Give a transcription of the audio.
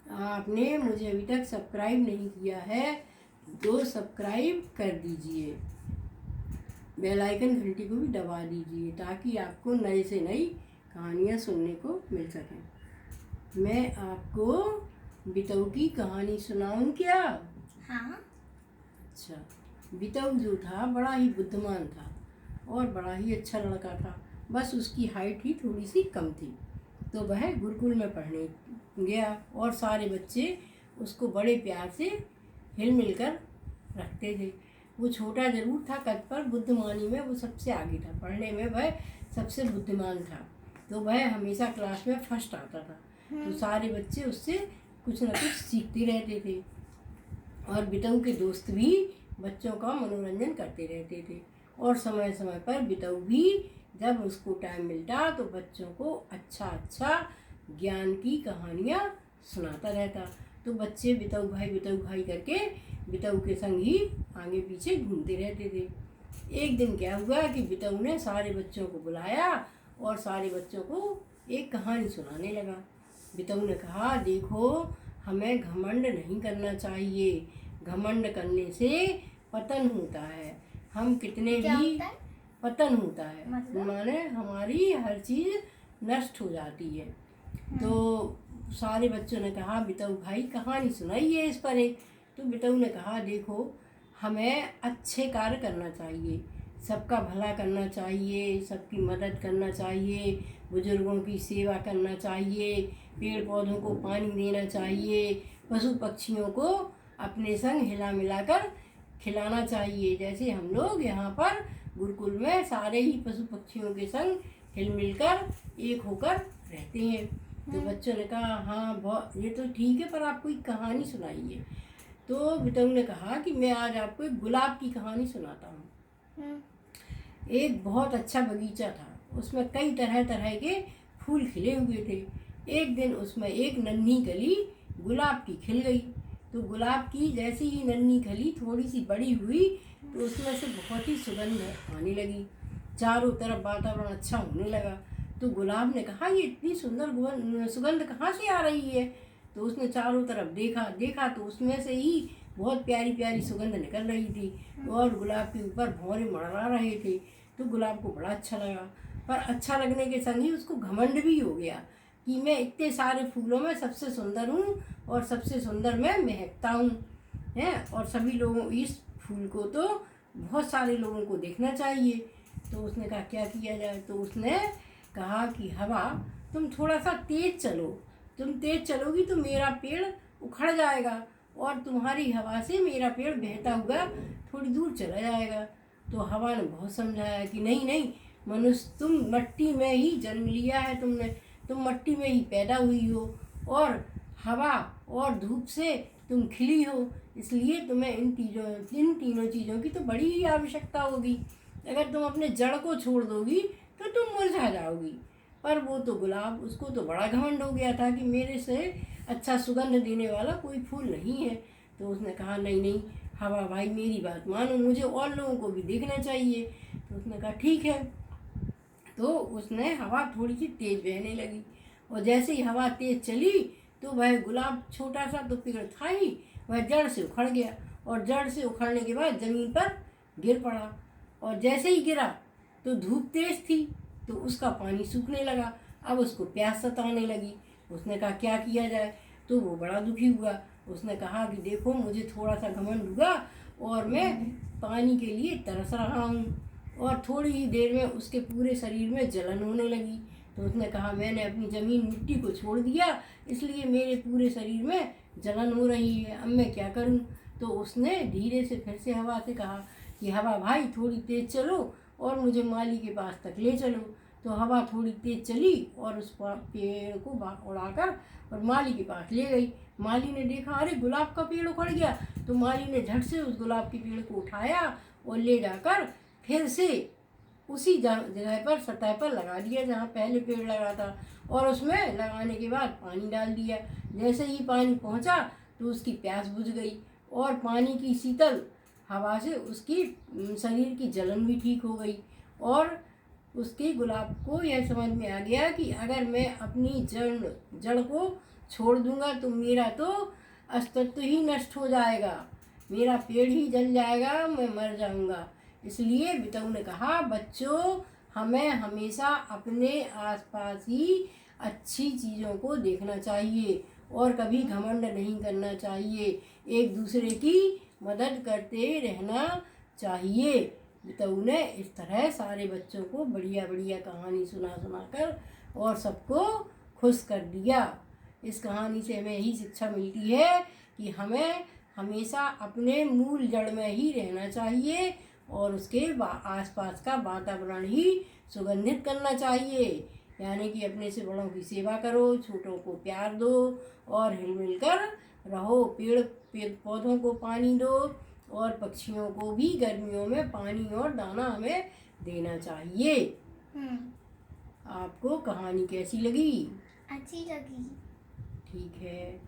आपने मुझे अभी तक सब्सक्राइब नहीं किया है तो सब्सक्राइब कर दीजिए, बेल आइकन घंटी को भी दबा दीजिए ताकि आपको नए से नई कहानियाँ सुनने को मिल सकें। मैं आपको बितऊ की कहानी सुनाऊं क्या? हाँ। अच्छा, बितऊ जो था बड़ा ही बुद्धिमान था और बड़ा ही अच्छा लड़का था। बस उसकी हाइट ही थोड़ी सी कम थी। तो वह गुरुकुल में पढ़ने गया और सारे बच्चे उसको बड़े प्यार से हिल मिल कर रखते थे। वो छोटा ज़रूर था कद पर, बुद्धिमानी में वो सबसे आगे था, पढ़ने में वह सबसे बुद्धिमान था। तो वह हमेशा क्लास में फर्स्ट आता था। तो सारे बच्चे उससे कुछ न कुछ सीखते रहते थे और बितऊ के दोस्त भी बच्चों का मनोरंजन करते रहते थे। और समय समय पर बितऊ भी जब उसको टाइम मिलता तो बच्चों को अच्छा अच्छा ज्ञान की कहानियाँ सुनाता रहता। तो बच्चे बितऊ भाई करके बितऊ के संग ही आगे पीछे घूमते रहते थे। एक दिन क्या हुआ कि बितऊ ने सारे बच्चों को बुलाया और सारे बच्चों को एक कहानी सुनाने लगा। बितऊ ने कहा, देखो, हमें घमंड नहीं करना चाहिए। घमंड करने से पतन होता है। हम कितने भी पतन होता है, माने हमारी हर चीज़ नष्ट हो जाती है। तो सारे बच्चों ने कहा, बितऊ भाई कहानी सुनाइए इस पर एक। तो बितऊ ने कहा, देखो, हमें अच्छे कार्य करना चाहिए, सबका भला करना चाहिए, सबकी मदद करना चाहिए, बुजुर्गों की सेवा करना चाहिए, पेड़ पौधों को पानी देना चाहिए, पशु पक्षियों को अपने संग हिला मिलाकर खिलाना चाहिए। जैसे हम लोग यहाँ पर गुरुकुल में सारे ही पशु पक्षियों के संग हिल मिलकर एक होकर रहते हैं। तो बच्चों ने कहा, हाँ बहुत, ये तो ठीक है, पर आप कोई कहानी सुनाइए। तो बितऊ ने कहा कि मैं आज आपको एक गुलाब की कहानी सुनाता हूँ। एक बहुत अच्छा बगीचा था, उसमें कई तरह तरह के फूल खिले हुए थे। एक दिन उसमें एक नन्ही कली गुलाब की खिल गई। तो गुलाब की जैसी ही नन्ही कली थोड़ी सी बड़ी हुई तो उसमें से बहुत ही सुगंध आने लगी। चारों तरफ वातावरण अच्छा होने लगा। तो गुलाब ने कहा, ये इतनी सुंदर सुगंध कहाँ से आ रही है? तो उसने चारों तरफ देखा तो उसमें से ही बहुत प्यारी प्यारी सुगंध निकल रही थी और गुलाब के ऊपर भौरे मड़रा रहे थे। तो गुलाब को बड़ा अच्छा लगा, पर अच्छा लगने के संग ही उसको घमंड भी हो गया कि मैं इतने सारे फूलों में सबसे सुंदर हूँ और सबसे सुंदर मैं महकता हूँ हैं, और सभी लोगों इस फूल को तो बहुत सारे लोगों को देखना चाहिए। तो उसने कहा, क्या किया जाए? तो उसने कहा कि हवा, तुम थोड़ा सा तेज चलो, तुम तेज चलोगी तो मेरा पेड़ उखड़ जाएगा और तुम्हारी हवा से मेरा पेड़ बहता हुआ थोड़ी दूर चला जाएगा। तो हवा ने बहुत समझाया कि नहीं नहीं मनुष्य, तुम मट्टी में ही जन्म लिया है, तुम मट्टी में ही पैदा हुई हो और हवा और धूप से तुम खिली हो, इसलिए तुम्हें इन तीनों चीज़ों की तो बड़ी ही आवश्यकता होगी। अगर तुम अपने जड़ को छोड़ दोगी तो तुम मुरझा जाओगी। पर वो तो गुलाब, उसको तो बड़ा घमंड हो गया था कि मेरे से अच्छा सुगंध देने वाला कोई फूल नहीं है। तो उसने कहा, नहीं नहीं हवा भाई, मेरी बात मानो, मुझे और लोगों को भी देखना चाहिए। तो उसने कहा, ठीक है। तो उसने हवा थोड़ी सी तेज बहने लगी और जैसे ही हवा तेज चली तो वह गुलाब छोटा सा तो पेड़ था ही, वह जड़ से उखड़ गया और जड़ से उखड़ने के बाद ज़मीन पर गिर पड़ा। और जैसे ही गिरा तो धूप तेज थी तो उसका पानी सूखने लगा। अब उसको प्यास सताने लगी। उसने कहा, क्या किया जाए? तो वो बड़ा दुखी हुआ। उसने कहा कि देखो, मुझे थोड़ा सा घमंड हुआ और मैं पानी के लिए तरस रहा हूँ। और थोड़ी ही देर में उसके पूरे शरीर में जलन होने लगी। तो उसने कहा, मैंने अपनी ज़मीन मिट्टी को छोड़ दिया, इसलिए मेरे पूरे शरीर में जलन हो रही है, अब मैं क्या करूं? तो उसने धीरे से फिर से हवा से कहा कि हवा भाई, थोड़ी तेज़ चलो और मुझे माली के पास तक ले चलो। तो हवा थोड़ी तेज़ चली और उस पेड़ को उड़ाकर और माली के पास ले गई। माली ने देखा, अरे गुलाब का पेड़ उखड़ गया। तो माली ने झट से उस गुलाब के पेड़ को उठाया और ले जाकर फिर से उसी जगह पर सतह पर लगा दिया जहाँ पहले पेड़ लगा था। और उसमें लगाने के बाद पानी डाल दिया। जैसे ही पानी पहुँचा तो उसकी प्यास बुझ गई और पानी की शीतल हवा से उसकी शरीर की जलन भी ठीक हो गई। और उसके गुलाब को यह समझ में आ गया कि अगर मैं अपनी जड़ को छोड़ दूंगा तो मेरा तो अस्तित्व ही नष्ट हो जाएगा, मेरा पेड़ ही जल जाएगा, मैं मर जाऊंगा। इसलिए बितऊ ने कहा, बच्चों हमें हमेशा अपने आसपास ही अच्छी चीज़ों को देखना चाहिए और कभी घमंड नहीं करना चाहिए, एक दूसरे की मदद करते रहना चाहिए। बितऊ ने इस तरह सारे बच्चों को बढ़िया बढ़िया कहानी सुना कर और सबको खुश कर दिया। इस कहानी से हमें यही शिक्षा मिलती है कि हमें हमेशा अपने मूल जड़ में ही रहना चाहिए और उसके आसपास का वातावरण ही सुगंधित करना चाहिए। यानी कि अपने से बड़ों की सेवा करो, छोटों को प्यार दो और हिल कर रहो, पेड़ पौधों को पानी दो और पक्षियों को भी गर्मियों में पानी और दाना हमें देना चाहिए। आपको कहानी कैसी लगी? अच्छी लगी। ठीक है।